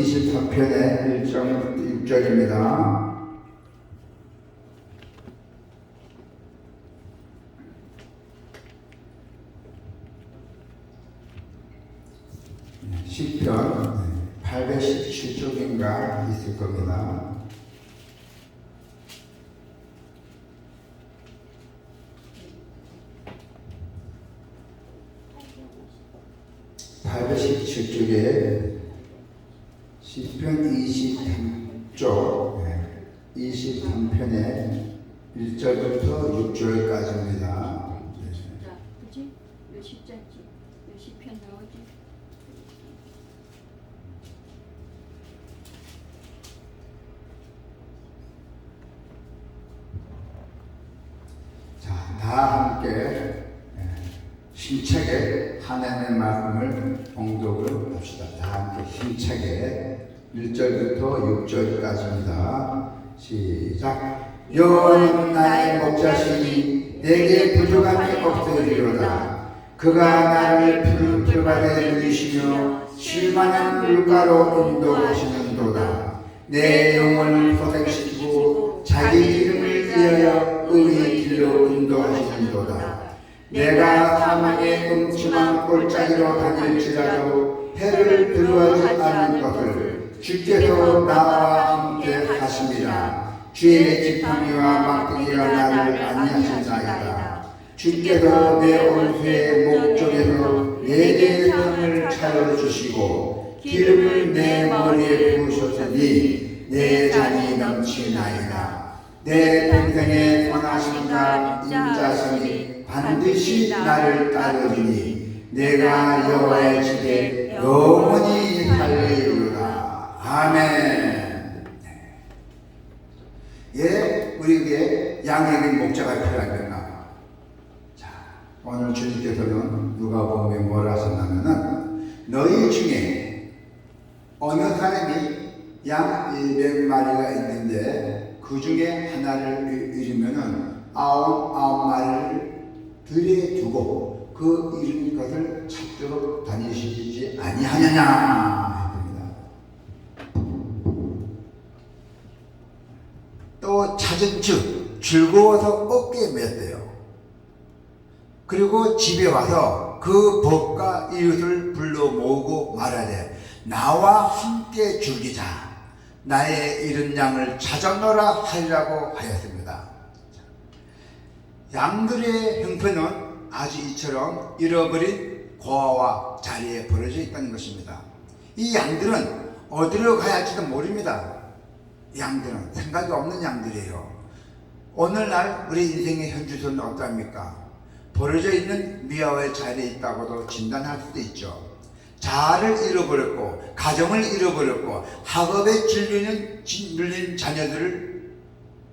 23편의 1장 6절입니다. 시편 817쪽인가 있을 겁니다. (817쪽에) 시편 23쪽 23편의 1절부터 6절까지입니다. 그지? 몇 시자지? 몇 시편 나오지? 자, 다 함께 힘차게 하나님의 말씀을 봉독을 합시다. 다 함께 힘차게 1절부터 6절까지입니다. 시작. 여호와는 나의 목자시니 내게 부족함이 없으리로다. 그가 나를 푸른 풀밭에 누이시며 쉴만한 물가로 인도하시는도다. 내 영혼을 소생시키고 자기 이름을 위하여 의의 길로 인도하시는도다. 내가 사망의 음침한 골짜기로 다닐지라도 해를 들어오지 않는 것을 주께서 나와 함께 하십니다. 주의 지팡이와 막대기가 나를 안위하신나이다. 주께서 내 온수의 목적에서 내게 상을 차려주시고 기름을 내 머리에 부으셨으니 내 잔이 넘치나이다. 내 평생에 선하신가 인자심이 반드시 나를 따르리니 내가 여호와의 집에 영원히 살리리로다. 아멘. 예, 우리에게 양에게 목자가 필요하겠나? 자, 오늘 주님께서는 누가복음에 뭐라 하셨냐면은 너희 중에 어느 사람이 양 100마리가 있는데 그 중에 하나를 잃으면은 99마리를 들에 두고 그 잃은 것을 찾도록 다니시지 아니하느냐 했습니다. 또 찾은 즉 즐거워서 어깨에 맸대요. 그리고 집에 와서 그 벗과 이웃을 불러 모으고 말하되 나와 함께 즐기자. 나의 잃은 양을 찾아노라 하리라고 하였습니다. 양들의 형편은 아주 이처럼 잃어버린 고아와 자리에 벌어져 있다는 것입니다. 이 양들은 어디로 가야 할지도 모릅니다. 양들은 생각이 없는 양들이에요. 오늘날 우리 인생의 현주소는 어떠합니까? 벌어져 있는 미아의 자리에 있다고도 진단할 수도 있죠. 자아를 잃어버렸고 가정을 잃어버렸고 학업에 질린 자녀들을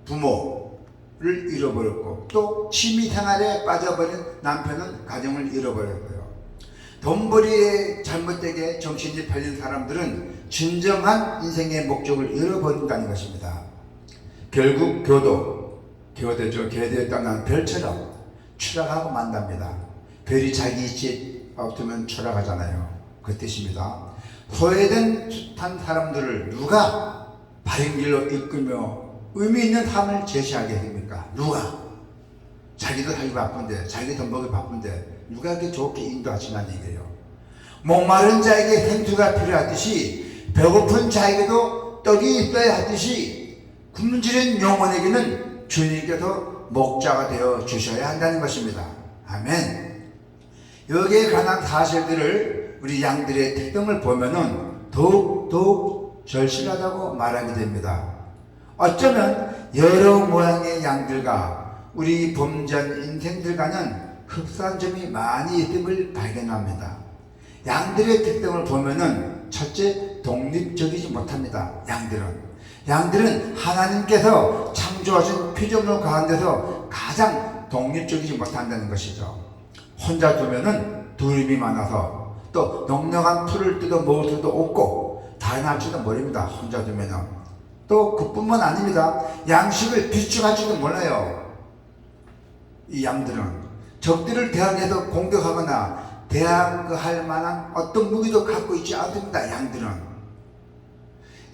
부모를 잃어버렸고 또 취미생활에 빠져버린 남편은 가정을 잃어버렸고요. 돈벌이에 잘못되게 정신이 팔린 사람들은 진정한 인생의 목적을 잃어버린다는 것입니다. 결국 교도에 떠난 별처럼 추락하고 만답니다. 별이 자기 집 없으면 추락하잖아요. 그 뜻입니다. 소외된 숱한 사람들을 누가 바른 길로 이끌며 의미 있는 삶을 제시하게 됩니까? 누가? 자기도 살기 바쁜데, 자기 돈 벌기 바쁜데 누가 이렇게 좋게 인도하시냐는 얘기예요. 목마른 자에게 생수가 필요하듯이 배고픈 자에게도 떡이 있어야 하듯이 굶주린 영혼에게는 주님께서 목자가 되어 주셔야 한다는 것입니다. 아멘. 여기에 관한 사실들을 우리 양들의 특성을 보면은 더욱 절실하다고 말하게 됩니다. 어쩌면 여러 모양의 양들과 우리 범전 인생들과는 흡사한 점이 많이 있음을 발견합니다. 양들의 특성을 보면은 첫째, 독립적이지 못합니다. 양들은 하나님께서 창조하신 피조물 가운데서 가장 독립적이지 못한다는 것이죠. 혼자 두면은 두림이 많아서 또 넉넉한 풀을 뜯어 먹을 수도 없고 다양할지도 모릅니다. 혼자 두면은. 또 그뿐만 아닙니다. 양식을 비축할지도 몰라요. 이 양들은 적들을 대항해서 공격하거나 대항할 만한 어떤 무기도 갖고 있지 않습니다. 양들은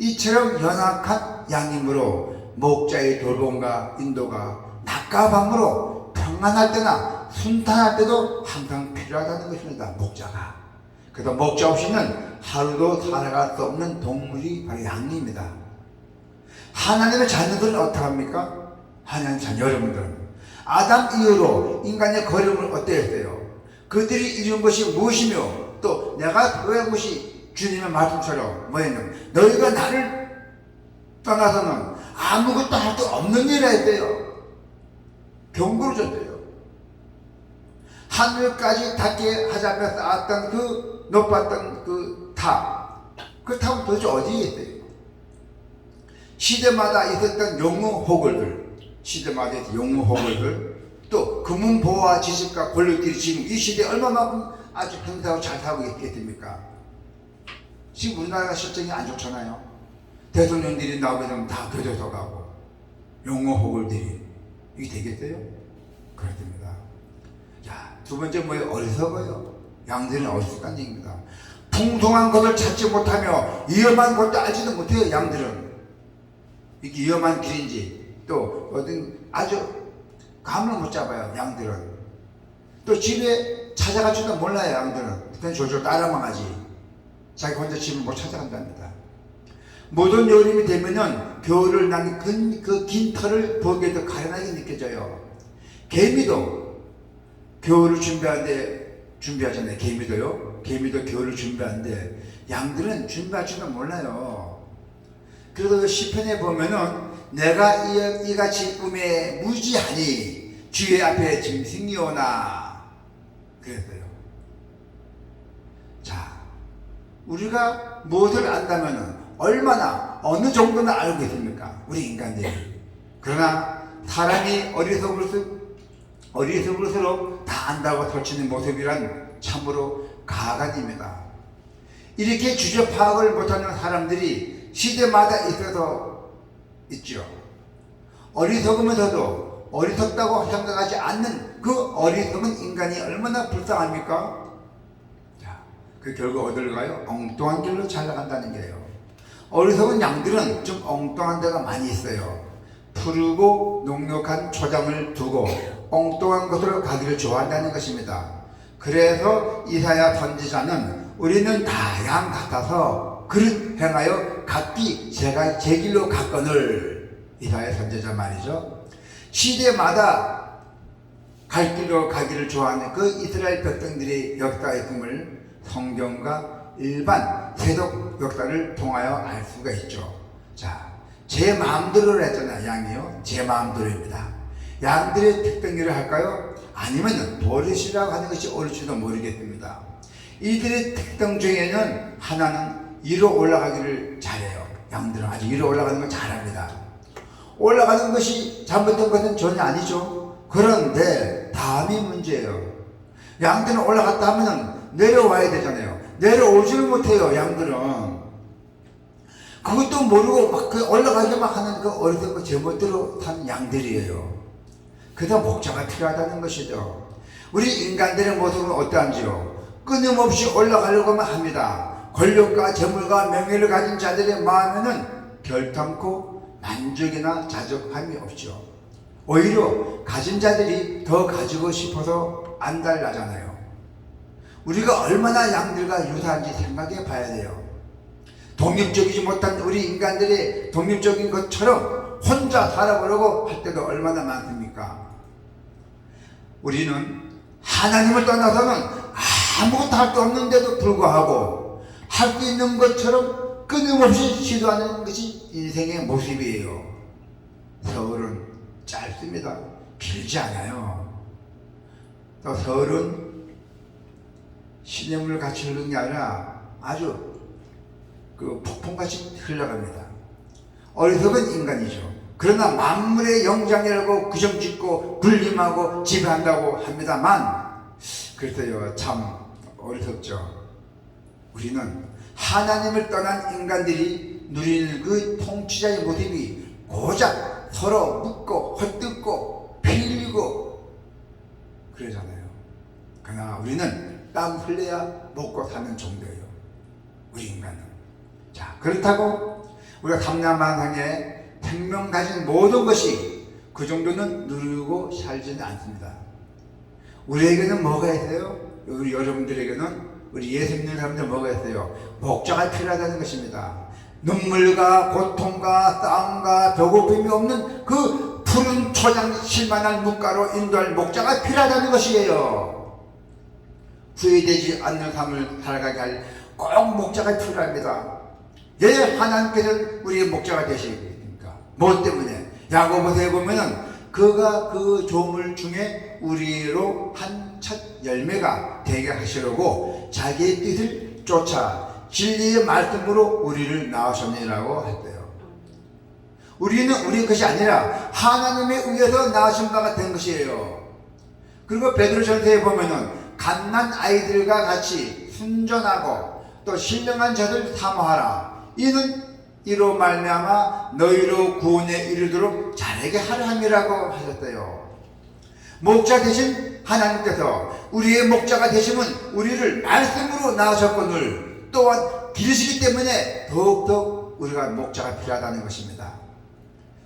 이처럼 연약한 양이므로 목자의 돌봄과 인도가 낮과 밤으로 평안할 때나 순탄할 때도 항상 필요하다는 것입니다. 목자가. 그래서 목자 없이는 하루도 살아갈 수 없는 동물이 바로 양입니다. 하나님의 자녀들은 어떡합니까? 하나님 자녀 여러분들은 아담 이후로 인간의 걸음을 어땠어요? 그들이 이룬 것이 무엇이며 또 내가 구한 것이 주님의 말씀처럼 뭐였냐면 너희가 나를 떠나서는 아무것도 할 수 없는 일이라 했대요. 경고를 줬대요. 하늘까지 닿게 하자며 쌓았던 그 높았던 그 탑, 그 탑은 도대체 어디에 있대요? 시대마다 있었던 용무호걸들, 시대마다 있었던 용무호걸들, 또 금은보화 지식과 권력들이 지금 이 시대에 얼마만큼 아주 평등하고 잘 살고 있겠습니까? 지금 우리나라가 실정이 안 좋잖아요. 대통령들이 나오게 되면 다 교도소 가고 용무호걸들이 이게 되겠어요? 그렇습니다. 자, 두 번째 뭐예요? 어리석어요. 양들은 어리석다는 얘기입니다. 풍성한 것을 찾지 못하며 위험한 것도 알지도 못해요. 양들은 이게 위험한 길인지 또 어떤 아주 감을 못 잡아요. 양들은 또 집에 찾아갈지도 몰라요. 양들은 그냥 졸졸 따라만 하지 자기 혼자 집을 못 찾아간답니다. 모든 여름이 되면은 겨울을 난 그 긴 털을 보기에도 가련하게 느껴져요. 개미도 겨울을 준비하잖아요. 개미도요. 개미도 겨울을 준비하는데 양들은 준비할 줄도 몰라요. 그래서 시편에 보면은 내가 이같이 꿈에 무지하니 주의 앞에 짐승이오나 그랬어요. 자, 우리가 무엇을 안다면은 얼마나 어느 정도는 알고 있습니까? 우리 인간들이. 그러나 사람이 어리석을수록 다 안다고 설치는 모습이란 참으로 가관입니다. 이렇게 주제 파악을 못하는 사람들이 시대마다 있어서 있죠. 어리석으면서도 어리석다고 생각하지 않는 그 어리석은 인간이 얼마나 불쌍합니까? 자, 그 결국 어디를 가요? 엉뚱한 길로 잘 나간다는 게요. 어리석은 양들은 좀 엉뚱한 데가 많이 있어요. 푸르고 녹록한 초장을 두고 엉뚱한 곳으로 가기를 좋아한다는 것입니다. 그래서 이사야 선지자는 우리는 다 양 같아서 그릇 행하여 각기 제가 제 길로 갔거늘 이사야 선지자 말이죠. 시대마다 갈 길로 가기를 좋아하는 그 이스라엘 백성들의 역사의 꿈을 성경과 일반 세속 역사를 통하여 알 수가 있죠. 자, 제 마음대로 했잖아요. 양이요. 제 마음대로입니다. 양들의 특징이라 할까요? 아니면 버릇이라고 하는 것이 옳을지도 모르겠습니다. 이들의 특성 중에는 하나는 위로 올라가기를 잘해요. 양들은 아주 위로 올라가는 걸 잘합니다. 올라가는 것이 잘못된 것은 전혀 아니죠. 그런데 다음이 문제예요. 양들은 올라갔다 하면 내려와야 되잖아요. 내려오지를 못해요. 양들은 그것도 모르고 막 올라가기만 하는 그 어리석은 제멋대로 사는 양들이에요. 그래서 목자가 필요하다는 것이죠. 우리 인간들의 모습은 어떠한지요? 끊임없이 올라가려고만 합니다. 권력과 재물과 명예를 가진 자들의 마음에는 결탄코 만족이나 자족함이 없죠. 오히려 가진 자들이 더 가지고 싶어서 안달나잖아요. 우리가 얼마나 양들과 유사한지 생각해 봐야 돼요. 독립적이지 못한 우리 인간들의 독립적인 것처럼 혼자 살아보려고 할 때도 얼마나 많습니까? 우리는 하나님을 떠나서는 아무것도 할 수 없는데도 불구하고 할 수 있는 것처럼 끊임없이 시도하는 것이 인생의 모습이에요. 세월은 짧습니다. 길지 않아요. 또 세월은 시냇물 같이 흐르는 게 아니라 아주 그 폭풍같이 흘러갑니다. 어리석은 인간이죠. 그러나 만물의 영장이라고 규정짓고 군림하고 지배한다고 합니다만 그래서요 참 어리석죠. 우리는 하나님을 떠난 인간들이 누리는 그 통치자의 모습이 고작 서로 묻고 헛뜯고 피 흘리고 그러잖아요. 그러나 우리는 땀 흘려야 먹고 사는 정도예요. 우리 인간은. 자, 그렇다고 우리가 삼남만상에 생명 가진 모든 것이 그 정도는 누리고 살지는 않습니다. 우리에게는 뭐가 있어요? 우리 여러분들에게는, 우리 예수 믿는 사람들 뭐가 있어요? 목자가 필요하다는 것입니다. 눈물과 고통과 싸움과 배고픔이 없는 그 푸른 초장 실만한 물가로 인도할 목자가 필요하다는 것이에요. 후회되지 않는 삶을 살아가게 할 꼭 목자가 필요합니다. 왜 하나님께서는 우리의 목자가 되시니까? 뭐 때문에? 야고보서에 보면은 그가 그 조물 중에 우리로 한 첫 열매가 되게 하시려고 자기의 뜻을 쫓아 진리의 말씀으로 우리를 낳으셨느니라고 했대요. 우리는 우리 것이 아니라 하나님에 의해서 낳으신 바가 된 것이에요. 그리고 베드로전서에 보면은 갓난 아이들과 같이 순전하고 또 신령한 자들 사모하라. 이는 이로 말미암아 너희로 구원에 이르도록 자라게 하려 함이라고 하셨대요. 목자 되신 하나님께서 우리의 목자가 되시면 우리를 말씀으로 낳으셨거늘 또한 기르시기 때문에 더욱더 우리가 목자가 필요하다는 것입니다.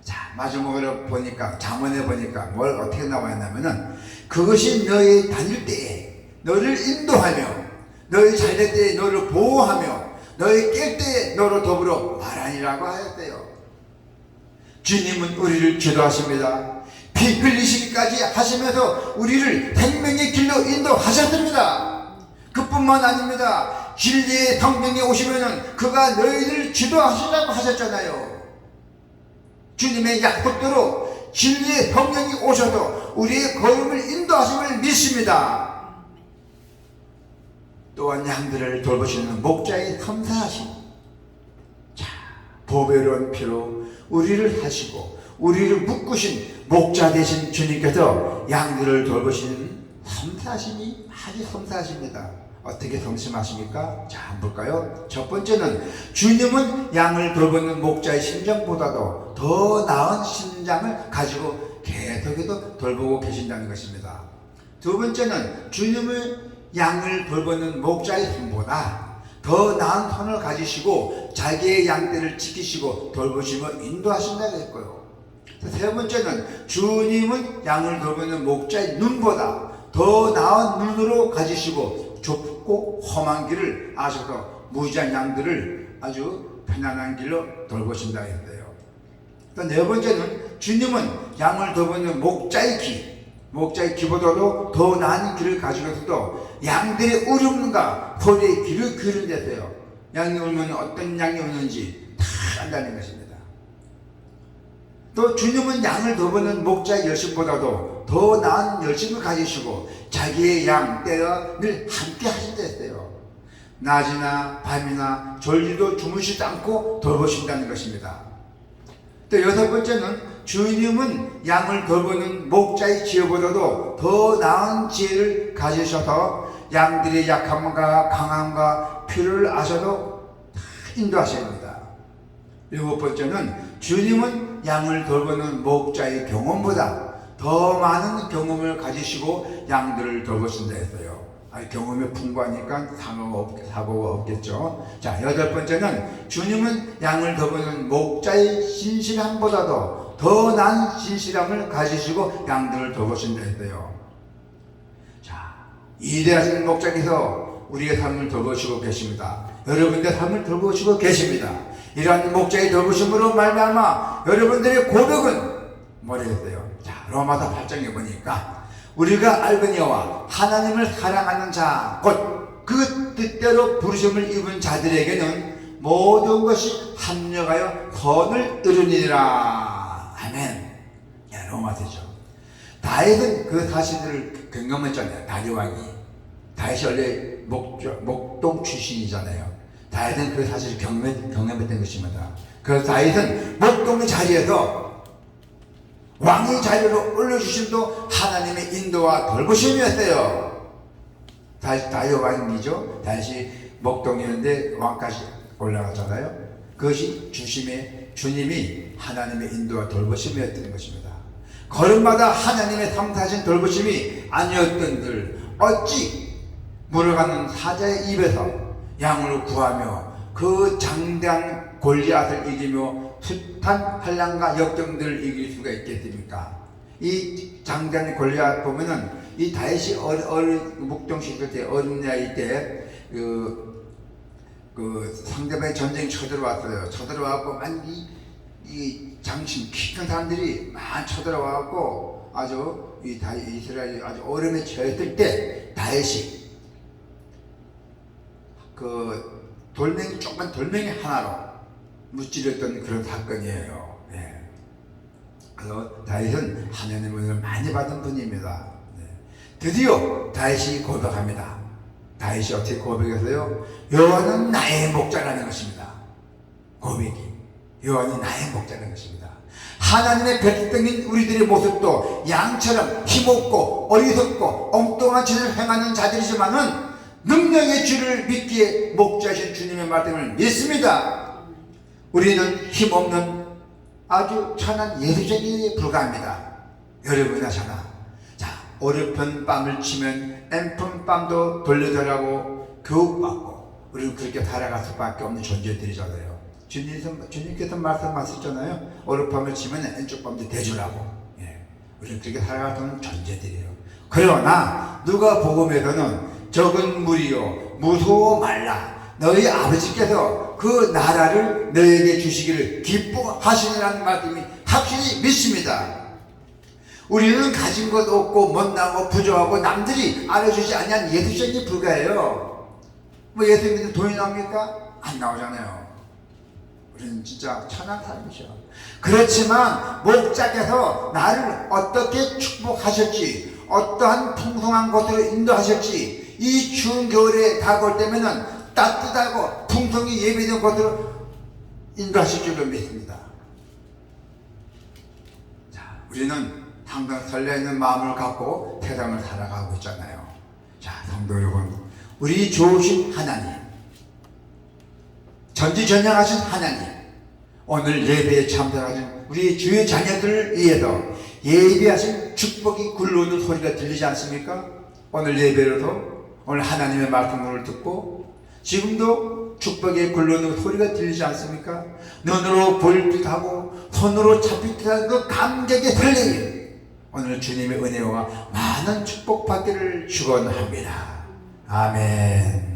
자, 마지막으로 보니까 잠언에 보니까 뭘 어떻게 나와 있냐면은 그것이 너희 다닐 때에 너를 인도하며 너희 잘될 때에 너를 보호하며 너희 깰 때에 너로 더불어 말하니라고 하였대요. 주님은 우리를 기도하십니다. 피 흘리시기까지 하시면서 우리를 생명의 길로 인도하셨습니다. 그뿐만 아닙니다. 진리의 성령이 오시면은 그가 너희를 지도하시라고 하셨잖아요. 주님의 약속대로 진리의 성령이 오셔서 우리의 걸음을 인도하심을 믿습니다. 또한 양들을 돌보시는 목자의 섬사하심. 자, 보배로운 피로 우리를 하시고 우리를 묶으신 목자 되신 주님께서 양들을 돌보시는 섬사하심이 아주 섬사하십니다. 어떻게 섬심하십니까? 자, 한번 볼까요? 첫 번째는 주님은 양을 돌보는 목자의 심정보다도 더 나은 심장을 가지고 계속해서 돌보고 계신다는 것입니다. 두 번째는 주님을 양을 돌보는 목자의 손보다 더 나은 손을 가지시고 자기의 양떼를 지키시고 돌보시며 인도하신다고 했고요. 세 번째는 주님은 양을 돌보는 목자의 눈보다 더 나은 눈으로 가지시고 좁고 험한 길을 아셔서 무지한 양들을 아주 편안한 길로 돌보신다 했어요. 또 네 번째는 주님은 양을 돌보는 목자의 귀보다도 더 나은 길을 가지고서도 양들의 울음과 소리의 귀를 기울인댔어요. 양이 울면 어떤 양이 우는지 다 안다는 것입니다. 또 주님은 양을 돌보는 목자의 열심보다도 더 나은 열심을 가지시고 자기의 양 떼어 늘 함께 하신다 했어요. 낮이나 밤이나 졸지도 주무시지 않고 돌보신다는 것입니다. 또 여섯 번째는 주님은 양을 돌보는 목자의 지혜보다도 더 나은 지혜를 가지셔서 양들의 약함과 강함과 필요를 아셔도 인도하십니다. 일곱 번째는 주님은 양을 돌보는 목자의 경험보다 더 많은 경험을 가지시고 양들을 돌보신다 했어요. 경험이 풍부하니까 사고가 없겠죠. 자, 여덟 번째는 주님은 양을 돌보는 목자의 신실함보다도 더 나은 신실함을 가지시고 양들을 돌보신다 했어요. 자, 이대하신 목자께서 우리의 삶을 돌보시고 계십니다. 여러분들의 삶을 돌보시고 계십니다. 이러한 목자의 돌보심으로 말미암아 여러분들의 고백은 뭐랬어요? 자, 로마서 8장에 보니까 우리가 알거니와 하나님을 사랑하는 자 곧 그 뜻대로 부르심을 입은 자들에게는 모든 것이 합력하여 선을 이루니라. 아멘. 야, 로마서죠. 다윗은 그 사실들을 경험했잖아요. 다윗 왕이. 다윗이 원래 목동 출신이잖아요. 다윗은 그 사실을 경험했던 것입니다. 그래서 다윗은 목동의 자리에서 왕의 자리로 올려주심도 하나님의 인도와 돌보심이었어요. 다윗 왕이죠. 다윗이 목동이었는데 왕까지 올라가잖아요. 그것이 주님이 하나님의 인도와 돌보심이었던 것입니다. 걸음마다 하나님의 섬사하신 돌보심이 아니었던들 어찌 물어가는 사자의 입에서 양을 구하며 그 장대한 골리앗을 이기며 숱한 한량과 역경들을 이길 수가 있겠습니까? 이 장자는 골리앗 보면은 이 다윗이 목동시킬 때 어린 나이 때 상대방의 전쟁이 쳐들어왔어요. 쳐들어와갖고 이 장신 키 큰 사람들이 많이 쳐들어와갖고 아주 이스라엘이 아주 어려움에 처했을 때 다윗이 조그만 돌멩이 하나로 무찌렸던 그런 사건이에요. 네. 그래서 다윗은 하나님의 은혜를 많이 받은 분입니다. 네. 드디어 다윗이 고백합니다. 다윗이 어떻게 고백했어요? 여호와는 나의 목자라는 것입니다. 고백이 여호와는 나의 목자라는 것입니다. 하나님의 백성인 우리들의 모습도 양처럼 힘없고 어리석고 엉뚱한 짓을 행하는 자들이지만은 능력의 주를 믿기에 목자신 주님의 말씀을 믿습니다. 우리는 힘없는 아주 천한 예수쟁이에 불과합니다. 여러분이나 저나. 자, 어렵은 뺨을 치면 앰픈 뺨도 돌려달라고 교육받고 우리는 그렇게 살아갈 수밖에 없는 존재들이잖아요. 주님께서 말씀하셨잖아요. 어렵함을 치면 왼쪽 뺨도 대주라고. 예, 우리는 그렇게 살아갈 수 없는 존재들이에요. 그러나 누가 복음에서는 적은 무리요 무서워 말라 너희 아버지께서 그 나라를 너에게 주시기를 기뻐하시니라는 말씀이 확실히 믿습니다. 우리는 가진 것 없고 못나고 부족하고 남들이 알아주지 않는 예수쟁이 불가해요. 뭐 예수 믿는 돈이 나옵니까? 안 나오잖아요. 우리는 진짜 천한 사람이죠. 그렇지만 목자께서 나를 어떻게 축복하실지 어떠한 풍성한 곳으로 인도하실지 이 추운 겨울에 다가올 때면은 따뜻하고 풍성이 예비된 곳으로 인도하실 줄로 믿습니다. 자, 우리는 항상 설레는 마음을 갖고 세상을 살아가고 있잖아요. 자, 성도 여러분, 우리 좋으신 하나님, 전지전능하신 하나님, 오늘 예배에 참석하신 우리 주의 자녀들을 위해서 예배하신 축복이 굴러오는 소리가 들리지 않습니까? 오늘 예배로도 오늘 하나님의 말씀을 듣고 지금도 축복의 굴러오는 소리가 들리지 않습니까? 눈으로 볼 듯하고 손으로 잡힐 듯한 그 감격의 설레임, 오늘 주님의 은혜와 많은 축복받기를 축원합니다. 아멘.